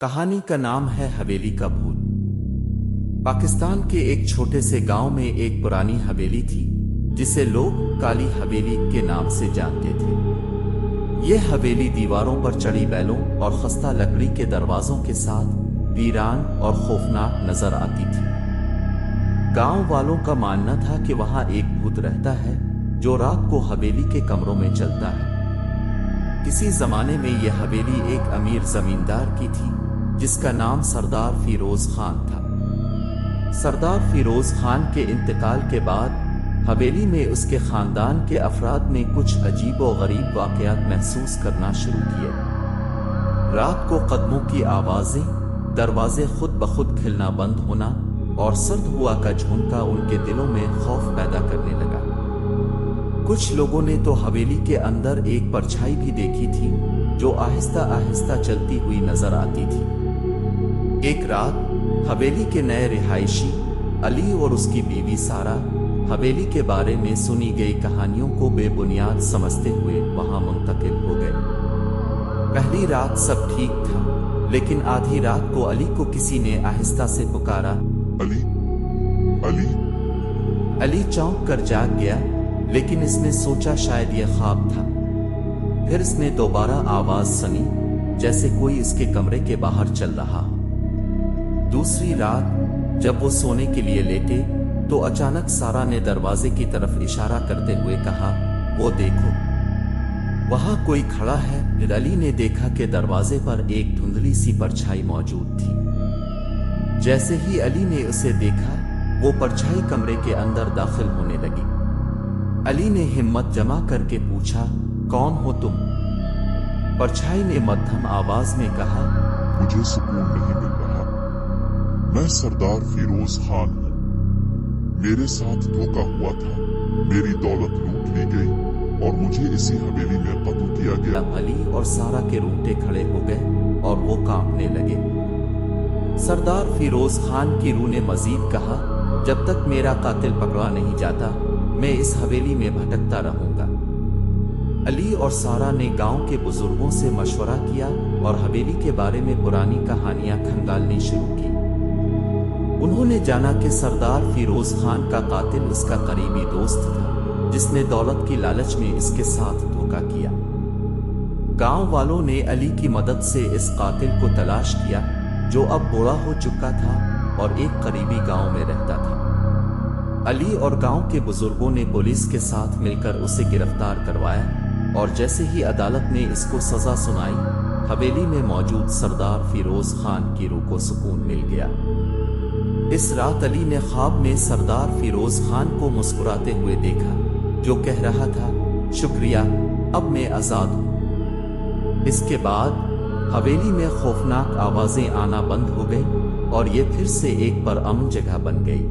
कहानी का नाम है हवेली का भूत। पाकिस्तान के एक छोटे से गांव में एक पुरानी हवेली थी जिसे लोग काली हवेली के नाम से जानते थे। यह हवेली दीवारों पर चढ़ी बैलों और खस्ता लकड़ी के दरवाजों के साथ वीरान और खौफनाक नजर आती थी। गांव वालों का मानना था कि वहां एक भूत रहता है जो रात को हवेली के कमरों में चलता है। किसी जमाने में यह हवेली एक अमीर जमींदार की थी जिसका नाम सरदार फिरोज खान था। सरदार फिरोज खान के इंतकाल के बाद हवेली में उसके खानदान के अफराद ने कुछ अजीब और गरीब वाकयात महसूस करना शुरू किए। रात को कदमों की आवाजें, दरवाजे खुद ब खुद खिलना बंद होना और सर्द हुआ का झोंका उनके दिलों में खौफ पैदा करने लगा। कुछ लोगों ने तो हवेली के अंदर एक परछाई भी देखी थी जो आहिस्ता आहिस्ता चलती हुई नजर आती थी। एक रात हवेली के नए रिहायशी अली और उसकी बीवी सारा हवेली के बारे में सुनी गई कहानियों को बेबुनियाद समझते हुए वहां मुंतकिल हो गए। पहली रात सब ठीक था, लेकिन आधी रात को अली को किसी ने आहिस्ता से पुकारा, अली, अली। अली चौंक कर जाग गया, लेकिन इसने सोचा शायद यह ख्वाब था। फिर इसने दोबारा आवाज सुनी जैसे कोई इसके कमरे के बाहर चल रहा हो। दूसरी रात जब वो सोने के लिए लेटे तो अचानक सारा ने दरवाजे की तरफ इशारा करते हुए कहा, वो देखो, वहां कोई खड़ा है। अली ने देखा कि दरवाजे पर एक धुंधली सी परछाई मौजूद थी। जैसे ही अली ने उसे देखा, वो परछाई कमरे के अंदर दाखिल होने लगी। अली ने हिम्मत जमा करके पूछा, कौन हो तुम? परछाई ने मध्यम आवाज में कहा, मुझे सुकून नहीं मिल रहा। मैं सरदार फिरोज खान हूँ। मेरे साथ धोखा हुआ था, मेरी दौलत लूट ली गई और मुझे इसी हवेली में कत्ल किया गया। अली और सारा के रोंगटे खड़े हो गए और वो कांपने लगे। सरदार फिरोज खान की रूह ने मजीद कहा, जब तक मेरा कातिल पकड़ा नहीं जाता मैं इस हवेली में भटकता रहूंगा। अली और सारा ने गांव के बुजुर्गों से मशवरा किया और हवेली के बारे में पुरानी कहानियां खंगालनी शुरू की। उन्होंने जाना कि सरदार फिरोज खान का कातिल उसका करीबी दोस्त था जिसने दौलत की लालच में इसके साथ धोखा किया। गांव वालों ने अली की मदद से इस कातिल को तलाश किया जो अब बूढ़ा हो चुका था और एक करीबी गांव में रहता था। अली और गांव के बुजुर्गों ने पुलिस के साथ मिलकर उसे गिरफ्तार करवाया और जैसे ही अदालत ने इसको सजा सुनाई, हवेली में मौजूद सरदार फिरोज खान की रूह को सुकून मिल गया। इस रात अली ने ख्वाब में सरदार फिरोज खान को मुस्कुराते हुए देखा जो कह रहा था, शुक्रिया, अब मैं आजाद हूं। इसके बाद हवेली में खौफनाक आवाजें आना बंद हो गई और ये फिर से एक परअमन जगह बन गई।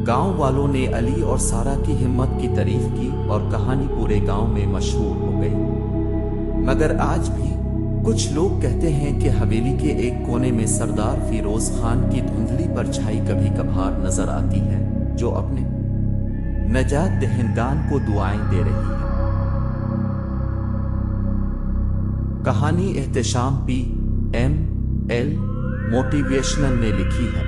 गांव वालों ने अली और सारा की हिम्मत की तारीफ की और कहानी पूरे गांव में मशहूर हो गई। मगर आज भी कुछ लोग कहते हैं कि हवेली के एक कोने में सरदार फिरोज खान की धुंधली परछाई कभी कभार नजर आती है जो अपने नजात दहिंदान को दुआएं दे रही है। कहानी एहतशाम PML मोटिवेशनल ने लिखी है।